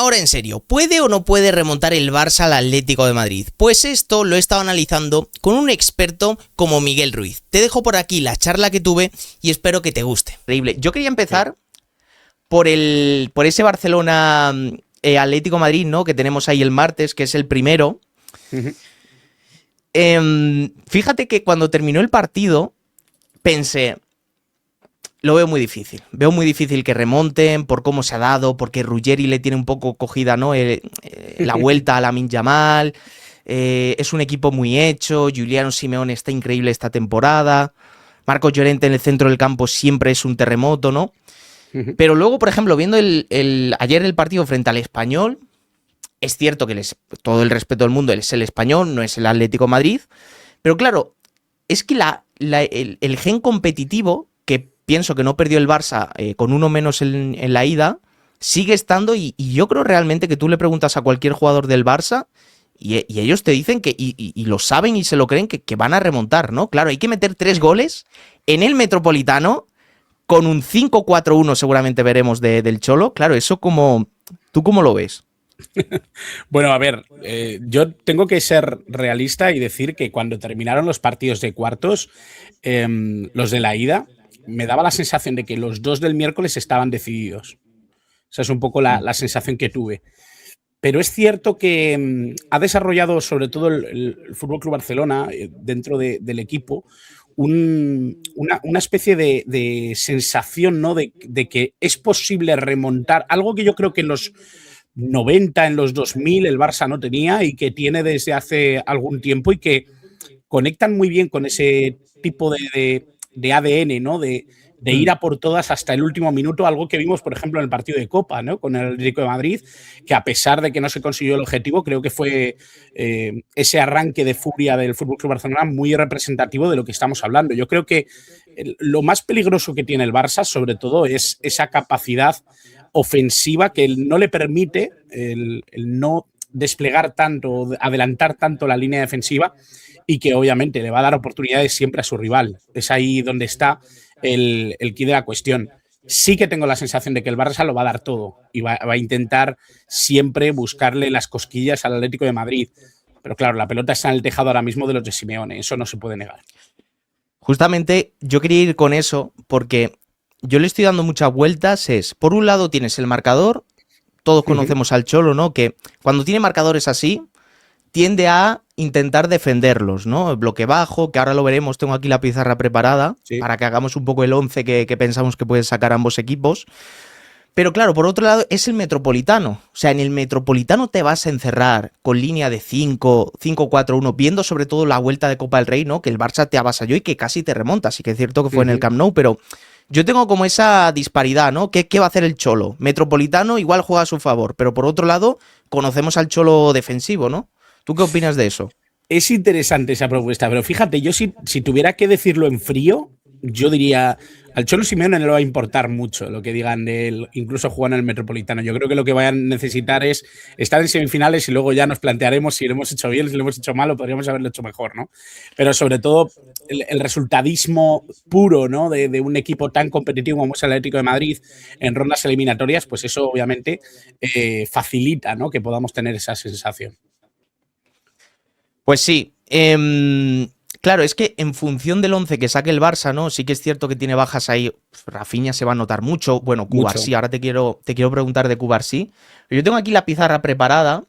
ahora en serio, ¿puede o no puede remontar el Barça al Atlético de Madrid? Pues esto lo he estado analizando con un experto como Miguel Ruiz. Te dejo por aquí la charla que tuve y espero que te guste. Increíble. Yo quería empezar por ese Barcelona Atlético de Madrid, ¿no? Que tenemos ahí el martes, que es el primero. Fíjate que cuando terminó el partido pensé, lo veo muy difícil. Veo muy difícil que remonten por cómo se ha dado, porque Ruggeri le tiene un poco cogida, ¿no? La vuelta a Lamine Yamal. Es un equipo muy hecho. Giuliano Simeone está increíble esta temporada. Marcos Llorente en el centro del campo siempre es un terremoto, ¿no? Pero luego, por ejemplo, viendo ayer el partido frente al Español, es cierto que todo el respeto del mundo es el Español, no es el Atlético de Madrid. Pero claro, es que el gen competitivo que pienso que no perdió el Barça con uno menos en la ida, sigue estando y yo creo realmente que tú le preguntas a cualquier jugador del Barça y ellos te dicen que, y lo saben y se lo creen, que van a remontar, ¿no? Claro, hay que meter 3 goles en el Metropolitano con un 5-4-1 seguramente veremos del Cholo. Claro, eso ¿tú cómo lo ves? Bueno, a ver, yo tengo que ser realista y decir que cuando terminaron los partidos de cuartos, los de la ida, me daba la sensación de que los 2 del miércoles estaban decididos. Esa es un poco la sensación que tuve. Pero es cierto que ha desarrollado, sobre todo el Fútbol Club Barcelona, dentro del equipo, una especie de sensación, ¿no? de que es posible remontar. Algo que yo creo que en los 90, en los 2000, el Barça no tenía y que tiene desde hace algún tiempo y que conectan muy bien con ese tipo de ADN, ¿no? De ir a por todas hasta el último minuto, algo que vimos, por ejemplo, en el partido de Copa, ¿no? Con el Atlético de Madrid, que a pesar de que no se consiguió el objetivo, creo que fue ese arranque de furia del FC Barcelona muy representativo de lo que estamos hablando. Yo creo que lo más peligroso que tiene el Barça, sobre todo, es esa capacidad ofensiva que no le permite el no desplegar tanto, adelantar tanto la línea defensiva y que obviamente le va a dar oportunidades siempre a su rival. Es ahí donde está el quid de la cuestión. Sí que tengo la sensación de que el Barça lo va a dar todo y va a intentar siempre buscarle las cosquillas al Atlético de Madrid. Pero claro, la pelota está en el tejado ahora mismo de los de Simeone, eso no se puede negar. Justamente yo quería ir con eso porque yo le estoy dando muchas vueltas. Por un lado tienes el marcador, todos conocemos al Cholo, ¿no? Que cuando tiene marcadores así, tiende a intentar defenderlos, ¿no? El bloque bajo, que ahora lo veremos, tengo aquí la pizarra preparada para que hagamos un poco el 11 que pensamos que pueden sacar ambos equipos. Pero claro, por otro lado es el Metropolitano. O sea, en el Metropolitano te vas a encerrar con línea de 5-4-1, viendo sobre todo la vuelta de Copa del Rey, ¿no? Que el Barça te avasalló y que casi te remonta. Sí que es cierto que fue en el Camp Nou, pero yo tengo como esa disparidad, ¿no? ¿Qué va a hacer el Cholo? Metropolitano igual juega a su favor, pero por otro lado conocemos al Cholo defensivo, ¿no? ¿Tú qué opinas de eso? Es interesante esa propuesta, pero fíjate, yo si tuviera que decirlo en frío, yo diría, al Cholo Simeone no le va a importar mucho lo que digan de él, incluso jugar en el Metropolitano. Yo creo que lo que vayan a necesitar es estar en semifinales y luego ya nos plantearemos si lo hemos hecho bien, si lo hemos hecho mal o podríamos haberlo hecho mejor, ¿no? Pero sobre todo el resultadismo puro, ¿no? De un equipo tan competitivo como es el Atlético de Madrid en rondas eliminatorias, pues eso obviamente facilita, ¿no? Que podamos tener esa sensación. Pues sí. Claro, es que en función del 11 que saque el Barça, ¿no? Sí que es cierto que tiene bajas ahí. Rafinha se va a notar mucho. Bueno, Cubarsí, ahora te quiero preguntar de Cubarsí. Yo tengo aquí la pizarra preparada.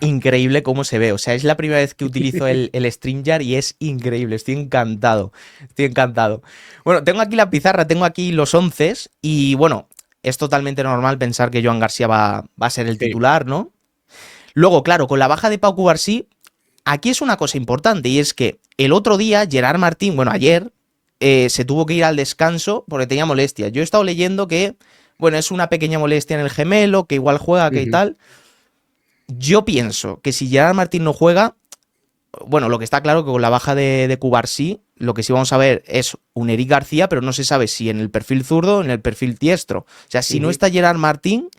Increíble cómo se ve. O sea, es la primera vez que utilizo el StreamYard y es increíble. Estoy encantado. Estoy encantado. Bueno, tengo aquí la pizarra, tengo aquí los 11 y bueno, es totalmente normal pensar que Joan García va a ser el titular, ¿no? Luego, claro, con la baja de Pau Cubarsí, aquí es una cosa importante y es que el otro día Gerard Martín, bueno, ayer, se tuvo que ir al descanso porque tenía molestias. Yo he estado leyendo que, bueno, es una pequeña molestia en el gemelo, que igual juega, que y tal. Yo pienso que si Gerard Martín no juega, bueno, lo que está claro que con la baja de Cubarsí, lo que sí vamos a ver es un Eric García, pero no se sabe si en el perfil zurdo o en el perfil diestro. O sea, si no está Gerard Martín,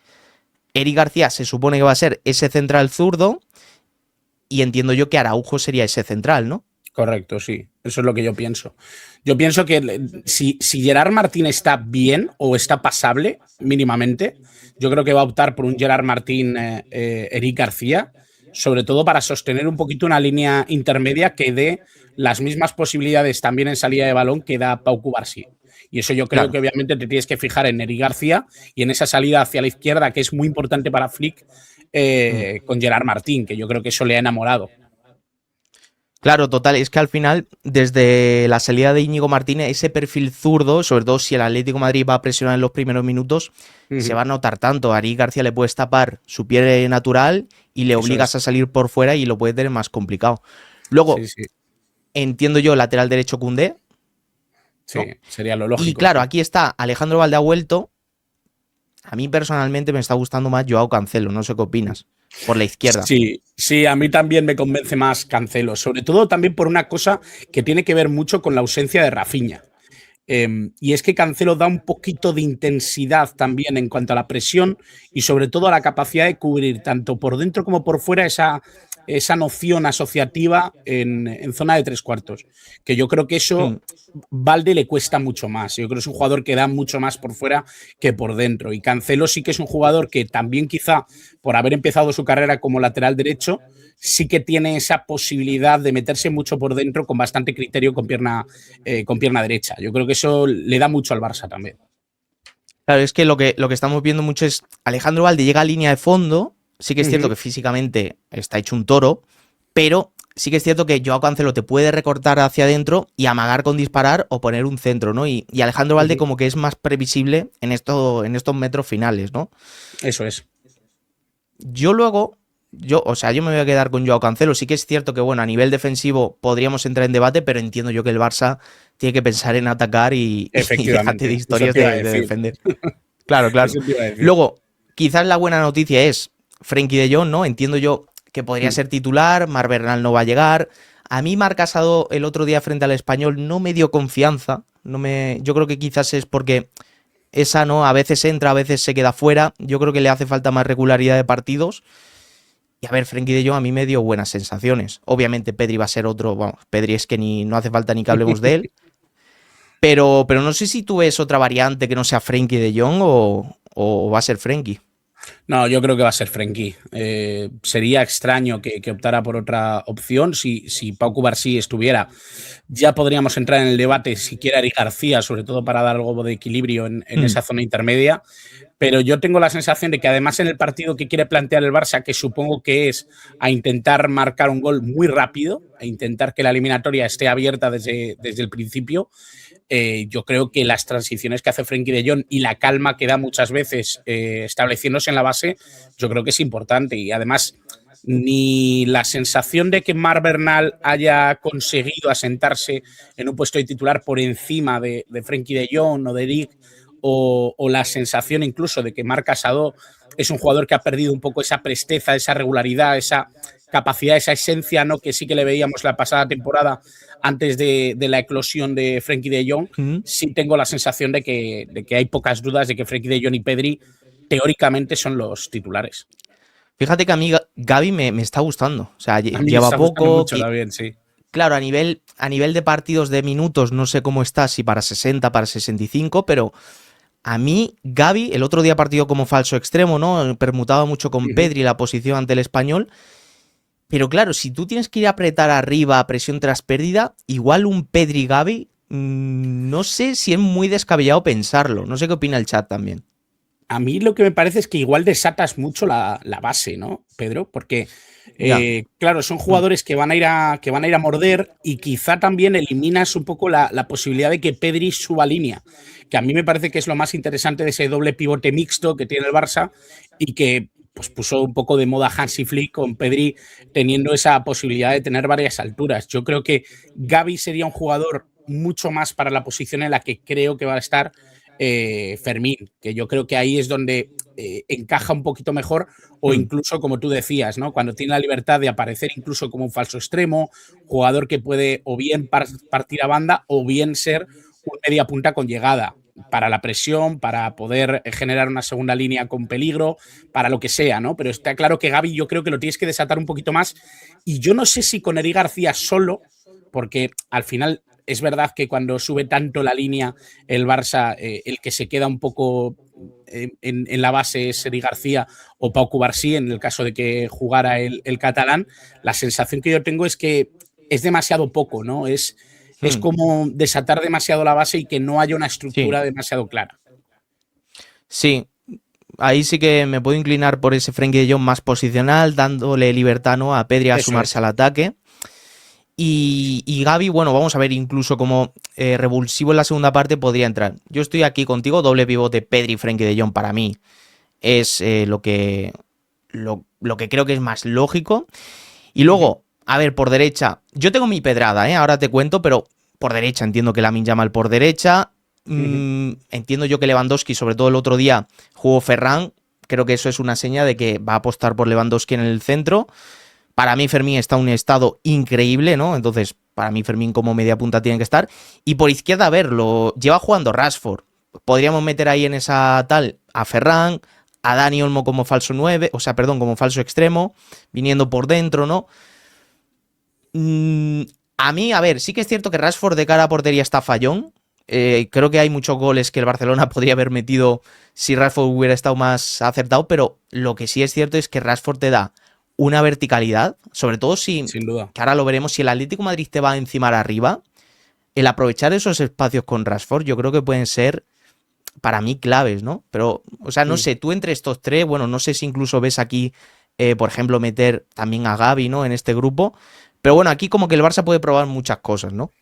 Eric García se supone que va a ser ese central zurdo y entiendo yo que Araujo sería ese central, ¿no? Correcto, sí. Eso es lo que yo pienso. Yo pienso que si Gerard Martín está bien o está pasable mínimamente, yo creo que va a optar por un Gerard Martín, Eric García, sobre todo para sostener un poquito una línea intermedia que dé las mismas posibilidades también en salida de balón que da Pau Cubarsí. Y eso yo creo Claro. que obviamente te tienes que fijar en Eric García y en esa salida hacia la izquierda que es muy importante para Flick, Mm. con Gerard Martín, que yo creo que eso le ha enamorado. Claro, total, es que al final, desde la salida de Íñigo Martínez, ese perfil zurdo, sobre todo si el Atlético de Madrid va a presionar en los primeros minutos, se va a notar tanto. A Eric García le puedes tapar su pie natural y le Eso obligas es. a salir por fuera y lo puede tener más complicado. Luego, Sí, sí. entiendo yo, lateral derecho Koundé, Sí, ¿no? sería lo Y lógico, claro, sí. aquí está Alejandro Valde ha vuelto. A mí personalmente me está gustando más Joao Cancelo, no sé qué opinas. Por la izquierda. Sí, sí, a mí también me convence más Cancelo, sobre todo también por una cosa que tiene que ver mucho con la ausencia de Rafinha. Y es que Cancelo da un poquito de intensidad también en cuanto a la presión y sobre todo a la capacidad de cubrir tanto por dentro como por fuera esa noción asociativa en zona de tres cuartos. Que yo creo que Mm. eso Valde le cuesta mucho más. Yo creo que es un jugador que da mucho más por fuera que por dentro. Y Cancelo sí que es un jugador que también quizá por haber empezado su carrera como lateral derecho, sí que tiene esa posibilidad de meterse mucho por dentro con bastante criterio con pierna derecha. Yo creo que eso le da mucho al Barça también. Claro, es que lo que estamos viendo mucho es Alejandro Valde llega a línea de fondo. Sí que es cierto que físicamente está hecho un toro, pero sí que es cierto que Joao Cancelo te puede recortar hacia adentro y amagar con disparar o poner un centro, ¿no? Y Alejandro Valde como que es más previsible en estos metros finales, ¿no? Eso es. Yo luego, yo me voy a quedar con Joao Cancelo. Sí que es cierto que, bueno, a nivel defensivo podríamos entrar en debate, pero entiendo yo que el Barça tiene que pensar en atacar y déjate de Efectivamente. Eso historias te iba a de decir. defender. Claro, claro. Eso te iba a decir. Luego, quizás la buena noticia es Frenkie de Jong, ¿no? Entiendo yo que podría ser titular, Mar Bernal no va a llegar. A mí Marc Casado el otro día frente al Español no me dio confianza. Yo creo que quizás es porque esa no, a veces entra, a veces se queda fuera. Yo creo que le hace falta más regularidad de partidos. Y a ver, Frenkie de Jong a mí me dio buenas sensaciones. Obviamente Pedri va a ser otro, vamos, Pedri es que no hace falta ni que hablemos de él. Pero no sé si tú ves otra variante que no sea Frenkie de Jong o va a ser Frenkie. No, yo creo que va a ser Frenkie. Sería extraño que optara por otra opción. Si Pau Cubarsí estuviera, ya podríamos entrar en el debate si quiere Eric García, sobre todo para dar algo de equilibrio en Hmm. esa zona intermedia. Pero yo tengo la sensación de que además en el partido que quiere plantear el Barça, que supongo que es a intentar marcar un gol muy rápido, a intentar que la eliminatoria esté abierta desde el principio, yo creo que las transiciones que hace Frenkie de Jong y la calma que da muchas veces estableciéndose en la base, yo creo que es importante. Y además, ni la sensación de que Mar Bernal haya conseguido asentarse en un puesto de titular por encima de Frenkie de Jong o de Eric, o la sensación incluso de que Marc Casado es un jugador que ha perdido un poco esa presteza, esa regularidad, esa capacidad, esa esencia, ¿no? Que sí que le veíamos la pasada temporada antes de la eclosión de Frenkie de Jong. Hmm. Sí tengo la sensación de que hay pocas dudas de que Frenkie de Jong y Pedri teóricamente son los titulares. Fíjate que a mí Gaby me está gustando. O sea, A mí me lleva está gustando poco. mucho también, sí. Claro, a nivel de partidos de minutos, no sé cómo está, si para 60, para 65, pero a mí, Gaby, el otro día partido como falso extremo, ¿no? Permutaba mucho con Pedri la posición ante el Español. Pero claro, si tú tienes que ir a apretar arriba a presión tras pérdida, igual un Pedri Gaby, no sé si es muy descabellado pensarlo. No sé qué opina el chat también. A mí lo que me parece es que igual desatas mucho la base, ¿no, Pedro? Porque, Ya. claro, son jugadores que van a ir a morder y quizá también eliminas un poco la posibilidad de que Pedri suba línea, que a mí me parece que es lo más interesante de ese doble pivote mixto que tiene el Barça y que pues, puso un poco de moda Hansi Flick con Pedri teniendo esa posibilidad de tener varias alturas. Yo creo que Gavi sería un jugador mucho más para la posición en la que creo que va a estar Fermín, que yo creo que ahí es donde encaja un poquito mejor o Hmm. incluso, como tú decías, ¿no? Cuando tiene la libertad de aparecer incluso como un falso extremo, jugador que puede o bien partir a banda o bien ser un media punta con llegada para la presión, para poder generar una segunda línea con peligro, para lo que sea, ¿no? Pero está claro que Gavi yo creo que lo tienes que desatar un poquito más y yo no sé si con Eric García solo porque al final es verdad que cuando sube tanto la línea el Barça, el que se queda un poco en la base es Sergi García o Pau Cubarsí, en el caso de que jugara el catalán. La sensación que yo tengo es que es demasiado poco, ¿no? Es como desatar demasiado la base y que no haya una estructura demasiado clara. Sí, ahí sí que me puedo inclinar por ese Frenkie de Jong más posicional, dándole libertad, ¿no?, a Pedri a sumarse al ataque. Y Gavi, bueno, vamos a ver incluso como revulsivo en la segunda parte podría entrar. Yo estoy aquí contigo, doble pivote Pedri, Frenkie de Jong para mí es lo que creo que es más lógico. Y luego, a ver, por derecha, yo tengo mi pedrada, ahora te cuento, pero por derecha entiendo que Lamine Yamal por derecha. Entiendo yo que Lewandowski, sobre todo el otro día, jugó Ferran. Creo que eso es una seña de que va a apostar por Lewandowski en el centro. Para mí Fermín está en un estado increíble, ¿no? Entonces, para mí Fermín como media punta tiene que estar. Y por izquierda, a ver, lleva jugando Rashford. Podríamos meter ahí en esa tal a Ferran, a Dani Olmo como falso 9, o sea, perdón, como falso extremo, viniendo por dentro, ¿no? A mí, a ver, sí que es cierto que Rashford de cara a portería está fallón. Creo que hay muchos goles que el Barcelona podría haber metido si Rashford hubiera estado más acertado, pero lo que sí es cierto es que Rashford te da una verticalidad, sobre todo si, sin duda, que ahora lo veremos, si el Atlético de Madrid te va a encimar arriba, el aprovechar esos espacios con Rashford yo creo que pueden ser para mí claves, ¿no? Pero, o sea, no sé, tú entre estos tres, bueno, no sé si incluso ves aquí, por ejemplo, meter también a Gavi, ¿no?, en este grupo, pero bueno, aquí como que el Barça puede probar muchas cosas, ¿no?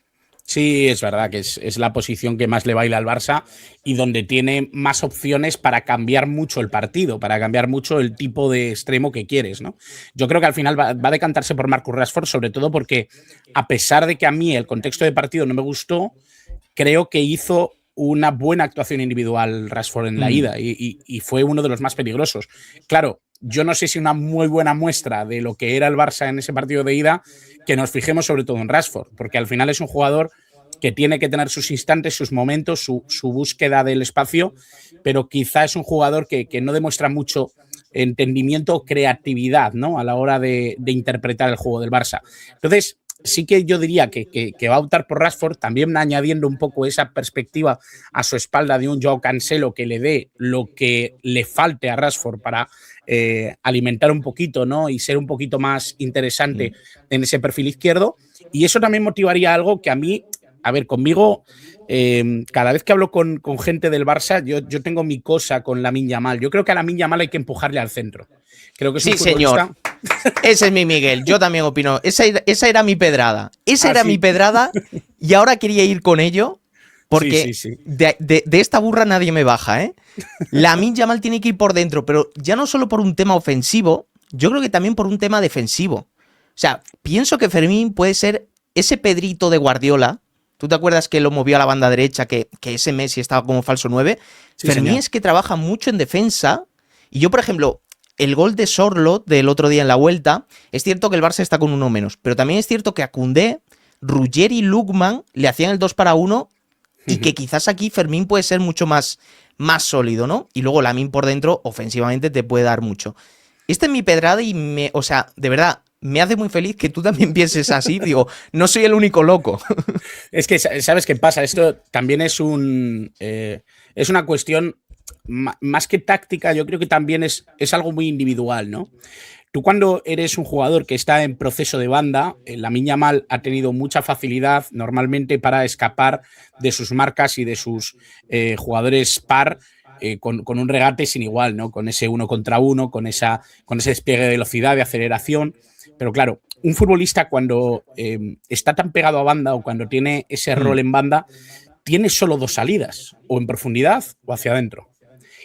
Sí, es verdad que es la posición que más le baila al Barça y donde tiene más opciones para cambiar mucho el partido, para cambiar mucho el tipo de extremo que quieres, ¿no? Yo creo que al final va a decantarse por Marcus Rashford, sobre todo porque, a pesar de que a mí el contexto de partido no me gustó, creo que hizo una buena actuación individual Rashford en la ida y fue uno de los más peligrosos. Claro, yo no sé si una muy buena muestra de lo que era el Barça en ese partido de ida, que nos fijemos sobre todo en Rashford, porque al final es un jugador que tiene que tener sus instantes, sus momentos, su búsqueda del espacio, pero quizá es un jugador que no demuestra mucho entendimiento o creatividad, ¿no?, a la hora de interpretar el juego del Barça. Entonces, sí que yo diría que va a optar por Rashford, también añadiendo un poco esa perspectiva a su espalda de un Joao Cancelo que le dé lo que le falte a Rashford para alimentar un poquito, ¿no?, y ser un poquito más interesante en ese perfil izquierdo. Y eso también motivaría algo que a mí, a ver, conmigo, cada vez que hablo con gente del Barça, yo tengo mi cosa con Lamine Yamal. Yo creo que a Lamine Yamal hay que empujarle al centro. Creo que es un futbolista. Señor. Ese es mi Miguel, yo también opino. Esa era mi pedrada. Esa era mi pedrada y ahora quería ir con ello porque sí. De esta burra nadie me baja, ¿eh? Lamine Yamal tiene que ir por dentro, pero ya no solo por un tema ofensivo, yo creo que también por un tema defensivo. O sea, pienso que Fermín puede ser ese Pedrito de Guardiola. ¿Tú te acuerdas que lo movió a la banda derecha, que ese Messi estaba como falso 9? Sí, Fermín señor. es que trabaja mucho en defensa y yo, por ejemplo, el gol de Sorloth del otro día en la vuelta, es cierto que el Barça está con uno menos, pero también es cierto que a Koundé, Ruggeri y Lookman le hacían el 2-1 y que quizás aquí Fermín puede ser mucho más sólido, ¿no? Y luego Lamine por dentro, ofensivamente, te puede dar mucho. Este es mi pedrada y o sea, de verdad, me hace muy feliz que tú también pienses así. Digo, no soy el único loco. Es que, ¿sabes qué pasa? Esto también es una cuestión más que táctica, yo creo que también es algo muy individual, ¿no? Tú cuando eres un jugador que está en proceso de banda, Lamine Yamal ha tenido mucha facilidad normalmente para escapar de sus marcas y de sus jugadores par con un regate sin igual, ¿no? Con ese 1 contra 1, con ese despliegue de velocidad, de aceleración. Pero claro, un futbolista cuando está tan pegado a banda o cuando tiene ese rol en banda, tiene solo dos salidas, o en profundidad o hacia adentro.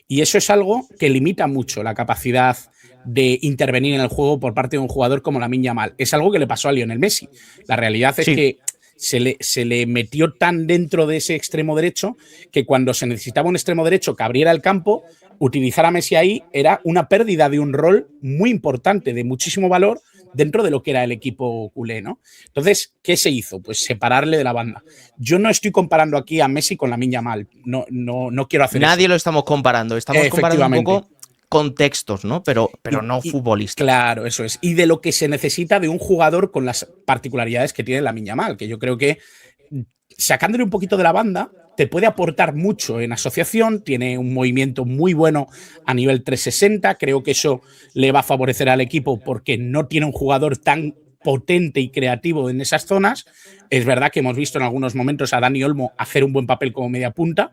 Y eso es algo que limita mucho la capacidad de intervenir en el juego por parte de un jugador como Lamine Yamal. Es algo que le pasó a Lionel Messi. La realidad es que se le metió tan dentro de ese extremo derecho que cuando se necesitaba un extremo derecho que abriera el campo, utilizar a Messi ahí era una pérdida de un rol muy importante, de muchísimo valor dentro de lo que era el equipo culé, ¿no? Entonces, ¿qué se hizo? Pues separarle de la banda. Yo no estoy comparando aquí a Messi con Lamine Yamal. No quiero hacer eso. Nadie lo estamos comparando. Estamos comparando un poco contextos, ¿no? Pero no futbolistas. Claro, eso es. Y de lo que se necesita de un jugador con las particularidades que tiene Lamine Yamal, que yo creo que sacándole un poquito de la banda te puede aportar mucho en asociación, tiene un movimiento muy bueno a nivel 360, creo que eso le va a favorecer al equipo porque no tiene un jugador tan potente y creativo en esas zonas. Es verdad que hemos visto en algunos momentos a Dani Olmo hacer un buen papel como media punta,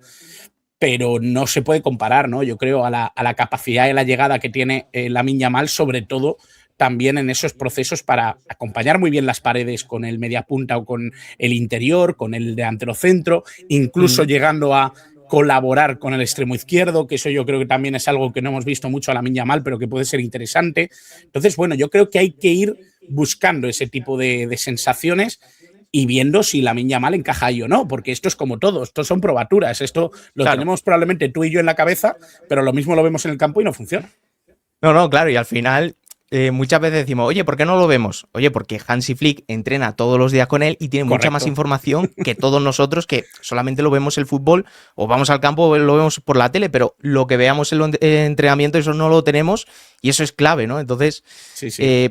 pero no se puede comparar, ¿no? Yo creo a la capacidad de la llegada que tiene Lamine Yamal, sobre todo también en esos procesos para acompañar muy bien las paredes con el mediapunta o con el interior, con el delantero centro, incluso llegando a colaborar con el extremo izquierdo, que eso yo creo que también es algo que no hemos visto mucho a Lamine Yamal, pero que puede ser interesante. Entonces, bueno, yo creo que hay que ir buscando ese tipo de sensaciones y viendo si Lamine Yamal encaja ahí o no, porque esto es como todo, esto son probaturas, esto lo tenemos probablemente tú y yo en la cabeza, pero lo mismo lo vemos en el campo y no funciona. No, claro, y al final muchas veces decimos, oye, ¿por qué no lo vemos? Oye, porque Hansi Flick entrena todos los días con él y tiene mucha más información que todos nosotros que solamente lo vemos el fútbol o vamos al campo o lo vemos por la tele, pero lo que veamos en el entrenamiento eso no lo tenemos y eso es clave, ¿no? Entonces,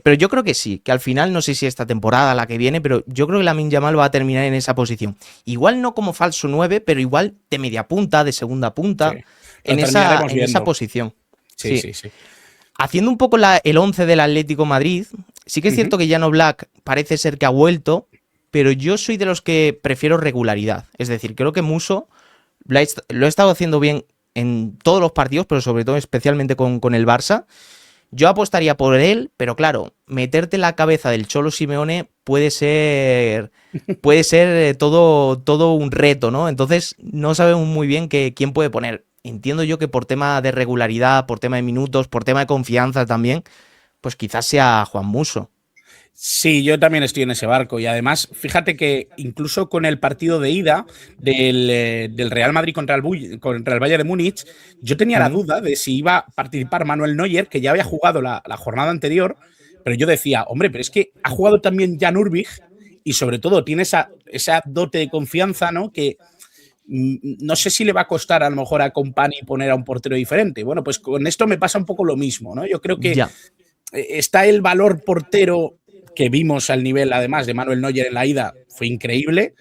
pero yo creo que sí, que al final, no sé si esta temporada, la que viene, pero yo creo que Lamine Yamal va a terminar en esa posición. Igual no como falso 9, pero igual de media punta, de segunda punta, en esa posición. Sí. Haciendo un poco el 11 del Atlético Madrid, sí que es cierto que Jan Oblak parece ser que ha vuelto, pero yo soy de los que prefiero regularidad. Es decir, creo que Musso lo ha estado haciendo bien en todos los partidos, pero sobre todo especialmente con el Barça. Yo apostaría por él, pero claro, meterte en la cabeza del Cholo Simeone puede ser todo un reto, ¿no? Entonces no sabemos muy bien quién puede poner. Entiendo yo que por tema de regularidad, por tema de minutos, por tema de confianza también, pues quizás sea Juan Musso. Sí, yo también estoy en ese barco y además, fíjate que incluso con el partido de ida del Real Madrid contra el Bayern de Múnich, yo tenía la duda de si iba a participar Manuel Neuer, que ya había jugado la jornada anterior, pero yo decía, hombre, pero es que ha jugado también Jan Urbich y sobre todo tiene esa dote de confianza, ¿no? Que no sé si le va a costar a lo mejor a Kompany poner a un portero diferente. Bueno, pues con esto me pasa un poco lo mismo, ¿no? Yo creo que está el valor portero que vimos al nivel, además, de Manuel Neuer en la ida, fue increíble,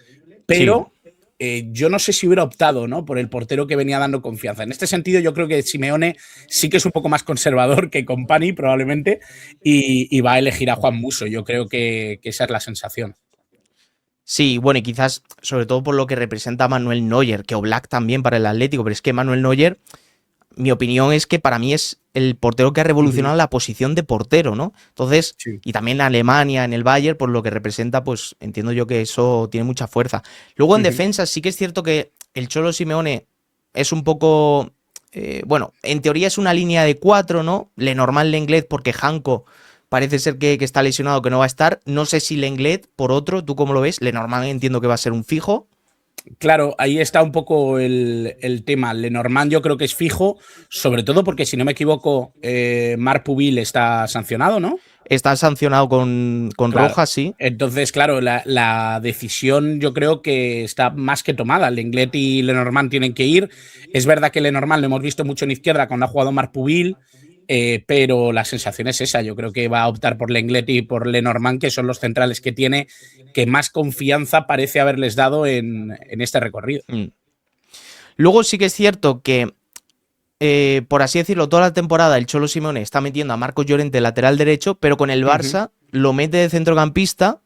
pero yo no sé si hubiera optado, ¿no?, por el portero que venía dando confianza. En este sentido, yo creo que Simeone sí que es un poco más conservador que Kompany, probablemente, y va a elegir a Juan Musso. Yo creo que esa es la sensación. Sí, bueno, y quizás, sobre todo por lo que representa Manuel Neuer, que Oblak también para el Atlético, pero es que Manuel Neuer, mi opinión es que para mí es el portero que ha revolucionado la posición de portero, ¿no? Entonces, y también en Alemania, en el Bayern, por lo que representa, pues entiendo yo que eso tiene mucha fuerza. Luego en defensa sí que es cierto que el Cholo Simeone es un poco, bueno, en teoría es una línea de 4, ¿no? Lenormand, Lenglet, porque Janko parece ser que está lesionado, que no va a estar. No sé si Lenglet, por otro, ¿tú cómo lo ves? Lenormand entiendo que va a ser un fijo. Claro, ahí está un poco el tema. Lenormand yo creo que es fijo, sobre todo porque, si no me equivoco, Marc Pubil está sancionado, ¿no? Está sancionado con roja, sí. Entonces, claro, la decisión yo creo que está más que tomada. Lenglet y Lenormand tienen que ir. Es verdad que Lenormand lo hemos visto mucho en izquierda cuando ha jugado Marc Pubil, pero la sensación es esa. Yo creo que va a optar por Lenglet y por Lenormand, que son los centrales que tiene, que más confianza parece haberles dado en este recorrido. Luego sí que es cierto que, por así decirlo, toda la temporada el Cholo Simeone está metiendo a Marcos Llorente lateral derecho, pero con el Barça lo mete de centrocampista,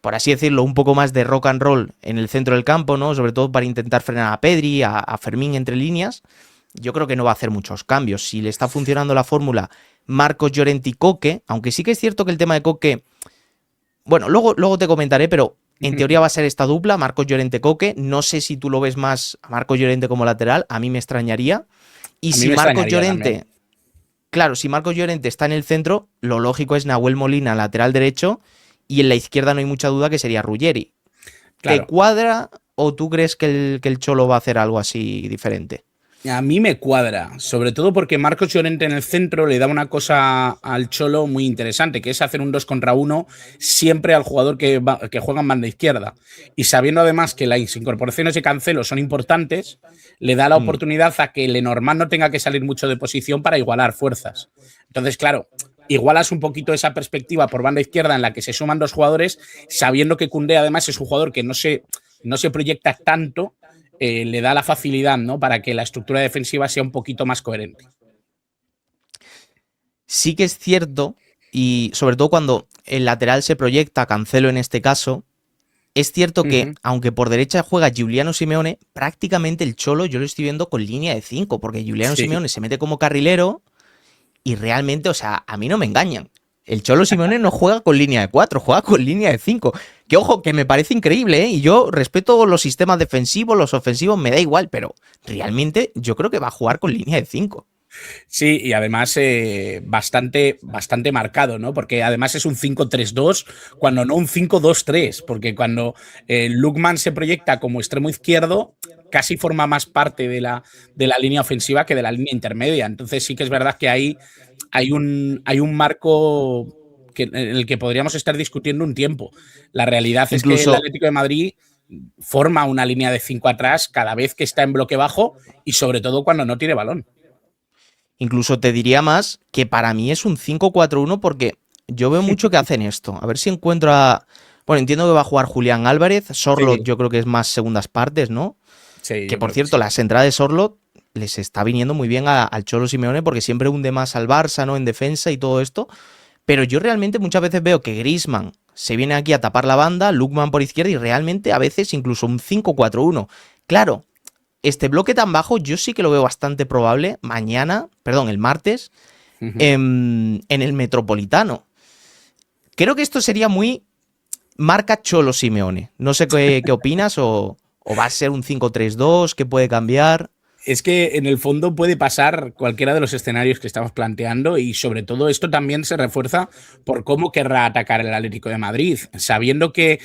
por así decirlo, un poco más de rock and roll en el centro del campo, ¿no? Sobre todo para intentar frenar a Pedri, a Fermín entre líneas. Yo creo que no va a hacer muchos cambios. Si le está funcionando la fórmula Marcos Llorente y Coque, aunque sí que es cierto que el tema de Coque, bueno, luego te comentaré, pero en teoría va a ser esta dupla, Marcos Llorente-Coque. No sé si tú lo ves más a Marcos Llorente como lateral, a mí me extrañaría. Y si Marcos Llorente, claro, si Marcos Llorente está en el centro, lo lógico es Nahuel Molina, lateral derecho, y en la izquierda no hay mucha duda que sería Ruggeri. Claro. ¿Te cuadra o tú crees que el Cholo va a hacer algo así diferente? A mí me cuadra, sobre todo porque Marcos Llorente en el centro le da una cosa al Cholo muy interesante, que es hacer un 2 contra 1 siempre al jugador que juega en banda izquierda. Y sabiendo además que las incorporaciones de Cancelo son importantes, le da la Mm. oportunidad a que Lenormand no tenga que salir mucho de posición para igualar fuerzas. Entonces, claro, igualas un poquito esa perspectiva por banda izquierda en la que se suman dos jugadores, sabiendo que Koundé además es un jugador que no se proyecta tanto, le da la facilidad, ¿no? Para que la estructura defensiva sea un poquito más coherente. Sí que es cierto, y sobre todo cuando el lateral se proyecta, Cancelo en este caso, es cierto Uh que, -huh. aunque por derecha juega Giuliano Simeone, prácticamente el Cholo yo lo estoy viendo con línea de 5, porque Giuliano Sí. Simeone se mete como carrilero y realmente, o sea, a mí no me engañan. El Cholo Simeone no juega con línea de 4, juega con línea de 5. Que ojo, que me parece increíble, ¿eh? Y yo respeto los sistemas defensivos, los ofensivos, me da igual, pero realmente yo creo que va a jugar con línea de 5. Sí, y además bastante marcado, ¿no? Porque además es un 5-3-2, cuando no un 5-2-3, porque cuando Lookman se proyecta como extremo izquierdo, casi forma más parte de la línea ofensiva que de la línea intermedia. Entonces sí que es verdad que hay un marco en el que podríamos estar discutiendo un tiempo. La realidad es que el Incluso, Atlético de Madrid forma una línea de 5 atrás cada vez que está en bloque bajo y sobre todo cuando no tiene balón. incluso te diría más que para mí es un 5-4-1 porque yo veo mucho que hacen esto. A ver si encuentro a... Bueno, entiendo que va a jugar Julián Álvarez, Sorlot Sí, yo creo que es más segundas partes, ¿no? sí, Que yo por creo que cierto, sí. las entradas de Sorlot les está viniendo muy bien al Cholo Simeone porque siempre hunde más al Barça, ¿no? En defensa y todo esto. Pero yo realmente muchas veces veo que Griezmann se viene aquí a tapar la banda, Lookman por izquierda y realmente a veces incluso un 5-4-1. Claro, este bloque tan bajo yo sí que lo veo bastante probable mañana, perdón, el martes, Uh -huh. en el Metropolitano. Creo que esto sería muy marca Cholo Simeone. No sé qué opinas o va a ser un 5-3-2 que puede cambiar. Es que en el fondo puede pasar cualquiera de los escenarios que estamos planteando y sobre todo esto también se refuerza por cómo querrá atacar el Atlético de Madrid, sabiendo que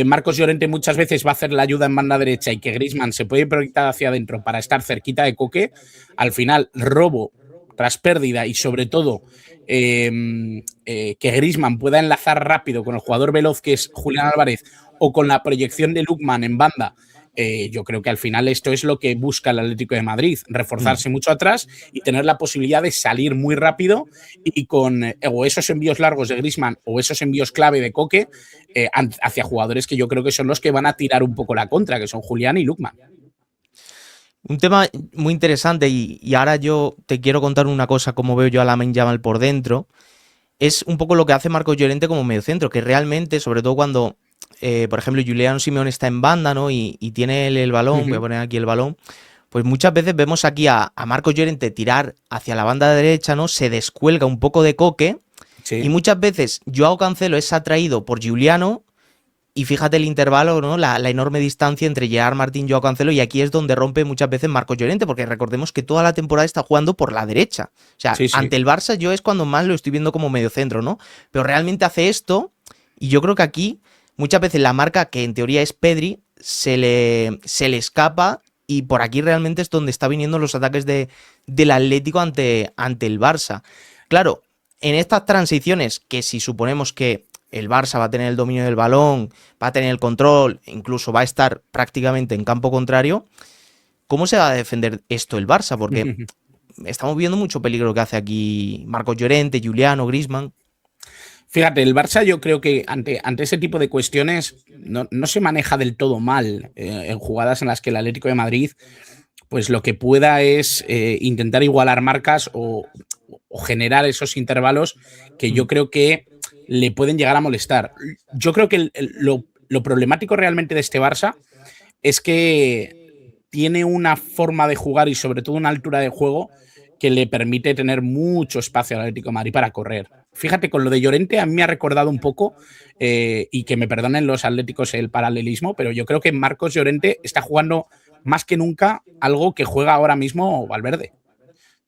Marcos Llorente muchas veces va a hacer la ayuda en banda derecha y que Griezmann se puede proyectar hacia adentro para estar cerquita de Coque. Al final, robo tras pérdida y sobre todo que Griezmann pueda enlazar rápido con el jugador veloz que es Julián Álvarez o con la proyección de Lookman en banda. Yo creo que al final esto es lo que busca el Atlético de Madrid, Mm. reforzarse mucho atrás y tener la posibilidad de salir muy rápido y con o esos envíos largos de Griezmann o esos envíos clave de Coque hacia jugadores que yo creo que son los que van a tirar un poco la contra, que son Julián y Lookman. Un tema muy interesante y ahora yo te quiero contar una cosa como veo yo a Lamine Yamal por dentro. Es un poco lo que hace Marcos Llorente como mediocentro, que realmente, sobre todo cuando, por ejemplo, Giuliano Simeone está en banda, ¿no? Y tiene el Uh balón, voy a -huh. poner aquí el balón, pues muchas veces vemos aquí a Marcos Llorente tirar hacia la banda derecha, ¿no? Se descuelga un poco de Coque y Sí, muchas veces Joao Cancelo es atraído por Giuliano y fíjate el intervalo, ¿no? La enorme distancia entre Gerard Martín y Joao Cancelo y aquí es donde rompe muchas veces Marcos Llorente, porque recordemos que toda la temporada está jugando por la derecha. O sea, sí, sí. ante el Barça yo es cuando más lo estoy viendo como mediocentro, ¿no? Pero realmente hace esto y yo creo que aquí muchas veces la marca que en teoría es Pedri se le escapa y por aquí realmente es donde está viniendo los ataques del Atlético ante el Barça. Claro, en estas transiciones que si suponemos que el Barça va a tener el dominio del balón, va a tener el control, incluso va a estar prácticamente en campo contrario, ¿cómo se va a defender esto el Barça? Porque estamos viendo mucho peligro que hace aquí Marcos Llorente, Giuliano, Griezmann. Fíjate, el Barça yo creo que ante ese tipo de cuestiones no se maneja del todo mal en jugadas en las que el Atlético de Madrid pues lo que pueda es intentar igualar marcas o generar esos intervalos que yo Mm. creo que le pueden llegar a molestar. Yo creo que lo problemático realmente de este Barça es que tiene una forma de jugar y sobre todo una altura de juego que le permite tener mucho espacio al Atlético de Madrid para correr. Fíjate, con lo de Llorente a mí me ha recordado un poco, y que me perdonen los atléticos el paralelismo, pero yo creo que Marcos Llorente está jugando más que nunca algo que juega ahora mismo Valverde.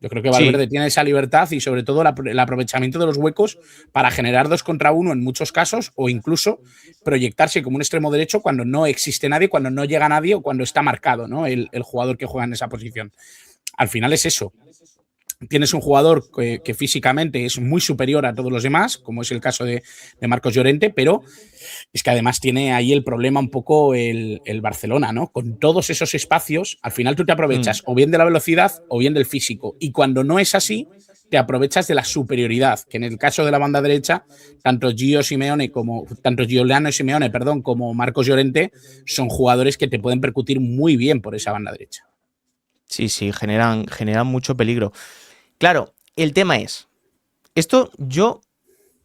Yo creo que Sí, Valverde tiene esa libertad y sobre todo el aprovechamiento de los huecos para generar 2 contra 1 en muchos casos o incluso proyectarse como un extremo derecho cuando no existe nadie, cuando no llega nadie o cuando está marcado, ¿no? El jugador que juega en esa posición. al final es eso. Tienes un jugador que físicamente es muy superior a todos los demás, como es el caso de Marcos Llorente, pero es que además tiene ahí el problema un poco el Barcelona, ¿no? Con todos esos espacios, al final tú te aprovechas o bien de la velocidad o bien del físico. Y cuando no es así, te aprovechas de la superioridad, que en el caso de la banda derecha, tanto Giuliano Simeone, como Marcos Llorente son jugadores que te pueden percutir muy bien por esa banda derecha. Sí, generan mucho peligro. Claro, el tema es,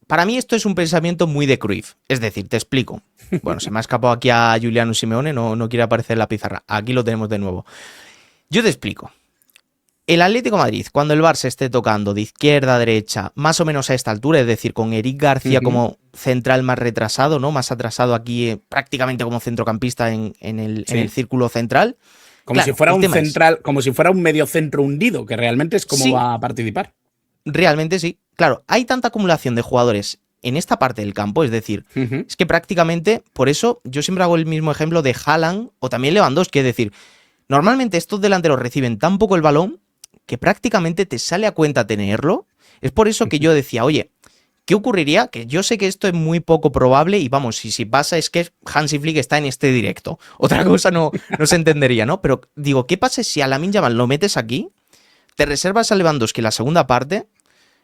para mí esto es un pensamiento muy de Cruyff. Es decir, te explico. Bueno, se me ha escapado aquí a Giuliano Simeone, no quiere aparecer en la pizarra. Aquí lo tenemos de nuevo. Yo te explico. El Atlético de Madrid, cuando el Barça esté tocando de izquierda a derecha, más o menos a esta altura, es decir, con Eric García como central más retrasado, ¿no? Más atrasado aquí, prácticamente como centrocampista en el círculo central. Como si fuera un central, como si fuera un mediocentro hundido, que realmente es como va a participar. Realmente sí. Claro, hay tanta acumulación de jugadores en esta parte del campo, es decir, es que prácticamente, por eso yo siempre hago el mismo ejemplo de Haaland o también Lewandowski, es decir, normalmente estos delanteros reciben tan poco el balón que prácticamente te sale a cuenta tenerlo. Es por eso que yo decía, oye, ¿qué ocurriría? Que yo sé que esto es muy poco probable y vamos, si pasa es que Hansi Flick está en este directo. Otra cosa no se entendería, ¿no? Pero digo, ¿qué pasa si a Lamine Yamal lo metes aquí? Te reservas a Lewandowski la segunda parte.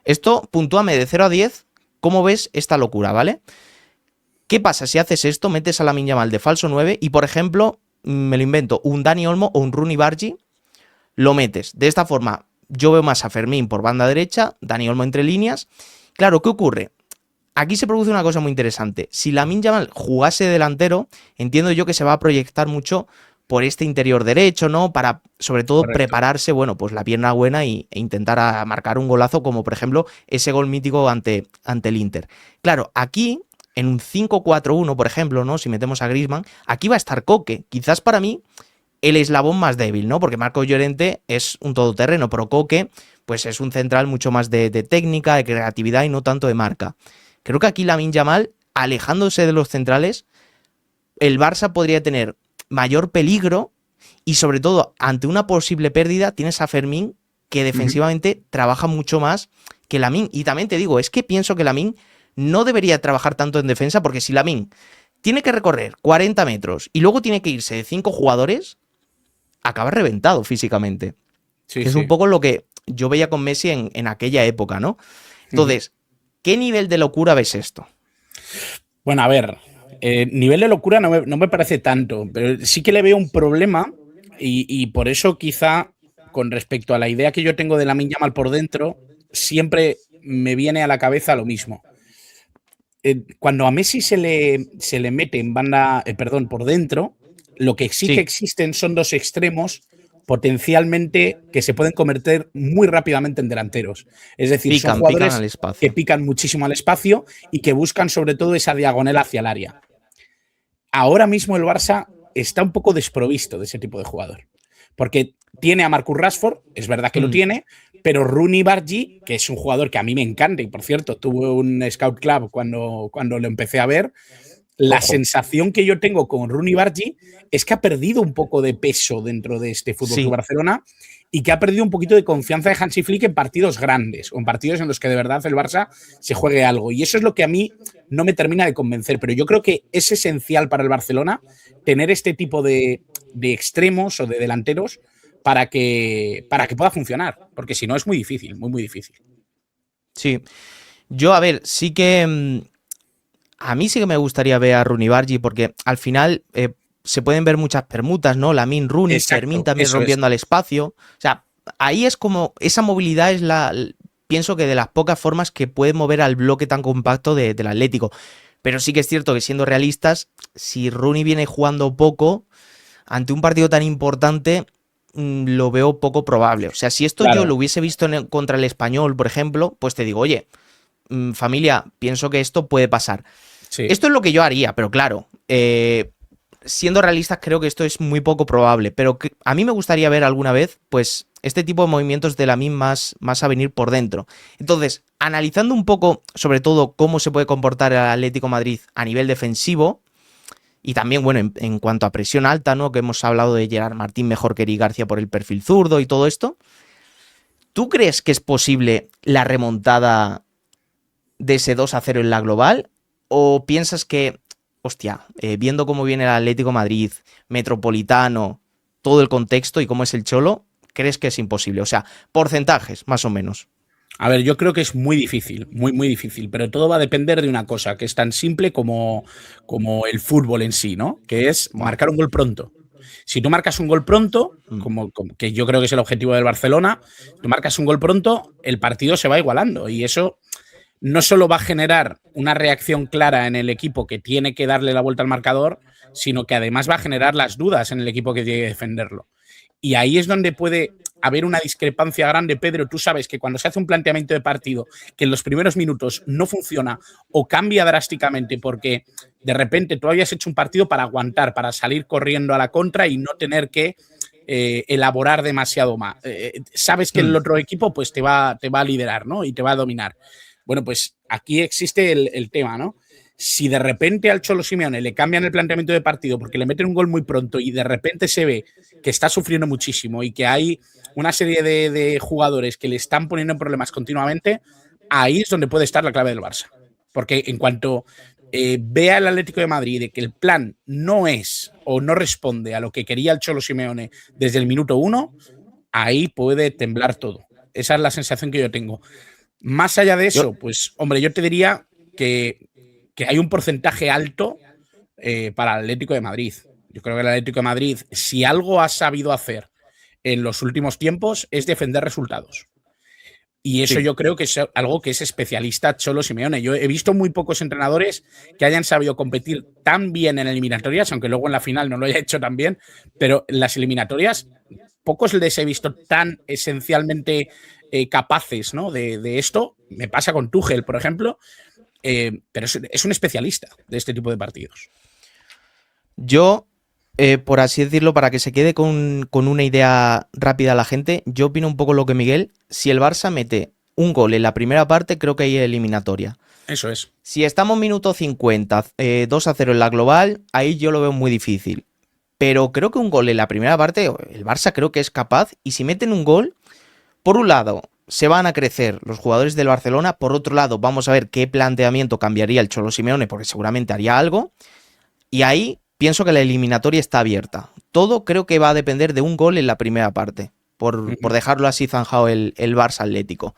Esto, puntúame de 0 a 10. ¿Cómo ves esta locura, vale? ¿Qué pasa si haces esto? Metes a Lamine Yamal de falso 9 y, por ejemplo, me lo invento, un Dani Olmo o un Rooney Bargi, lo metes. De esta forma, yo veo más a Fermín por banda derecha, Dani Olmo entre líneas. Claro, ¿qué ocurre? Aquí se produce una cosa muy interesante. Si Lamine Yamal jugase delantero, entiendo yo que se va a proyectar mucho por este interior derecho, ¿no? Para, sobre todo, prepararse, bueno, pues la pierna buena e intentar marcar un golazo, como por ejemplo ese gol mítico ante el Inter. Claro, aquí, en un 5-4-1, por ejemplo, ¿no? Si metemos a Griezmann, aquí va a estar Koke. Quizás para mí el eslabón más débil, ¿no? Porque Marcos Llorente es un todoterreno, pero Koke, pues es un central mucho más de técnica, de creatividad y no tanto de marca. Creo que aquí Lamine Yamal, alejándose de los centrales, el Barça podría tener mayor peligro y sobre todo ante una posible pérdida tienes a Fermín que defensivamente trabaja mucho más que Lamine. Y también te digo, es que pienso que Lamine no debería trabajar tanto en defensa porque si Lamine tiene que recorrer 40 metros y luego tiene que irse de 5 jugadores, acaba reventado físicamente. Sí, es un poco lo que yo veía con Messi en aquella época, ¿no? Entonces, ¿qué nivel de locura ves esto? Bueno, a ver, nivel de locura no me parece tanto, pero sí que le veo un problema y por eso quizá con respecto a la idea que yo tengo de Lamine Yamal por dentro, siempre me viene a la cabeza lo mismo. Cuando a Messi se le mete en banda, por dentro, lo que sí que existen son dos extremos potencialmente que se pueden convertir muy rápidamente en delanteros. Es decir, son jugadores que pican muchísimo al espacio y que buscan sobre todo esa diagonal hacia el área. Ahora mismo el Barça está un poco desprovisto de ese tipo de jugador. Porque tiene a Marcus Rashford, es verdad que lo tiene, pero Rooney Bargi, que es un jugador que a mí me encanta, y por cierto, tuve un Scout Club cuando lo empecé a ver, la sensación que yo tengo con Rooney Bargi es que ha perdido un poco de peso dentro de este Fútbol Club Barcelona y que ha perdido un poquito de confianza de Hansi Flick en partidos grandes o en partidos en los que de verdad el Barça se juegue algo. Y eso es lo que a mí no me termina de convencer, pero yo creo que es esencial para el Barcelona tener este tipo de extremos o de delanteros para que pueda funcionar, porque si no es muy difícil, muy difícil. Sí, yo a ver, sí que a mí sí que me gustaría ver a Rooney Bargi porque al final se pueden ver muchas permutas, ¿no? Lamine, Rooney, Fermín también rompiendo al espacio. O sea, ahí es como, esa movilidad es pienso que de las pocas formas que puede mover al bloque tan compacto del Atlético. Pero sí que es cierto que siendo realistas, si Rooney viene jugando poco, ante un partido tan importante, lo veo poco probable. O sea, si esto yo lo hubiese visto contra el Español, por ejemplo, pues te digo, oye, familia, pienso que esto puede pasar. Sí. Esto es lo que yo haría, pero claro, siendo realistas creo que esto es muy poco probable, pero a mí me gustaría ver alguna vez pues este tipo de movimientos de Lamine más a venir por dentro. Entonces, analizando un poco sobre todo cómo se puede comportar el Atlético de Madrid a nivel defensivo, Y también, bueno, en cuanto a presión alta, ¿no? Que hemos hablado de Gerard Martín mejor que Eric García por el perfil zurdo y todo esto. ¿Tú crees que es posible la remontada de ese 2-0 en la global? ¿O piensas que, hostia, viendo cómo viene el Atlético de Madrid, Metropolitano, todo el contexto y cómo es el Cholo, crees que es imposible? O sea, porcentajes, más o menos. A ver, yo creo que es muy difícil, muy, muy difícil, pero todo va a depender de una cosa que es tan simple como el fútbol en sí, ¿no? Que es Buah. marcar un gol pronto. Si tú marcas un gol pronto, Mm. que yo creo que es el objetivo del Barcelona, tú marcas un gol pronto, el partido se va igualando y eso no solo va a generar una reacción clara en el equipo que tiene que darle la vuelta al marcador, sino que además va a generar las dudas en el equipo que tiene que defenderlo. Y ahí es donde puede haber una discrepancia grande, Pedro. Tú sabes que cuando se hace un planteamiento de partido que en los primeros minutos no funciona o cambia drásticamente porque de repente tú habías hecho un partido para aguantar, para salir corriendo a la contra y no tener que elaborar demasiado más. Sabes que el otro equipo pues te va a liderar, ¿no? Y te va a dominar. Bueno, pues aquí existe el tema, ¿no? Si de repente al Cholo Simeone le cambian el planteamiento de partido porque le meten un gol muy pronto y de repente se ve que está sufriendo muchísimo y que hay una serie de jugadores que le están poniendo en problemas continuamente, ahí es donde puede estar la clave del Barça. Porque en cuanto vea el Atlético de Madrid de que el plan no es o no responde a lo que quería el Cholo Simeone desde el minuto 1, ahí puede temblar todo. Esa es la sensación que yo tengo. Más allá de eso, pues, hombre, yo te diría que hay un porcentaje alto para el Atlético de Madrid. Yo creo que el Atlético de Madrid, si algo ha sabido hacer en los últimos tiempos, es defender resultados. Y eso Sí. yo creo que es algo que es especialista Cholo Simeone. Yo he visto muy pocos entrenadores que hayan sabido competir tan bien en eliminatorias, aunque luego en la final no lo haya hecho tan bien, pero en las eliminatorias pocos les he visto tan esencialmente capaces, ¿no? de esto. Me pasa con Tuchel, por ejemplo, pero es un especialista de este tipo de partidos. Yo, por así decirlo, para que se quede con una idea rápida a la gente, yo opino un poco lo que Miguel. Si el Barça mete un gol en la primera parte, creo que hay eliminatoria. Eso es. Si estamos minuto 50, 2-0 en la global, ahí yo lo veo muy difícil. Pero creo que un gol en la primera parte, el Barça creo que es capaz. Y si meten un gol, por un lado, se van a crecer los jugadores del Barcelona. Por otro lado, vamos a ver qué planteamiento cambiaría el Cholo Simeone, porque seguramente haría algo. Y ahí pienso que la eliminatoria está abierta. Todo creo que va a depender de un gol en la primera parte, por dejarlo así zanjado el Barça Atlético.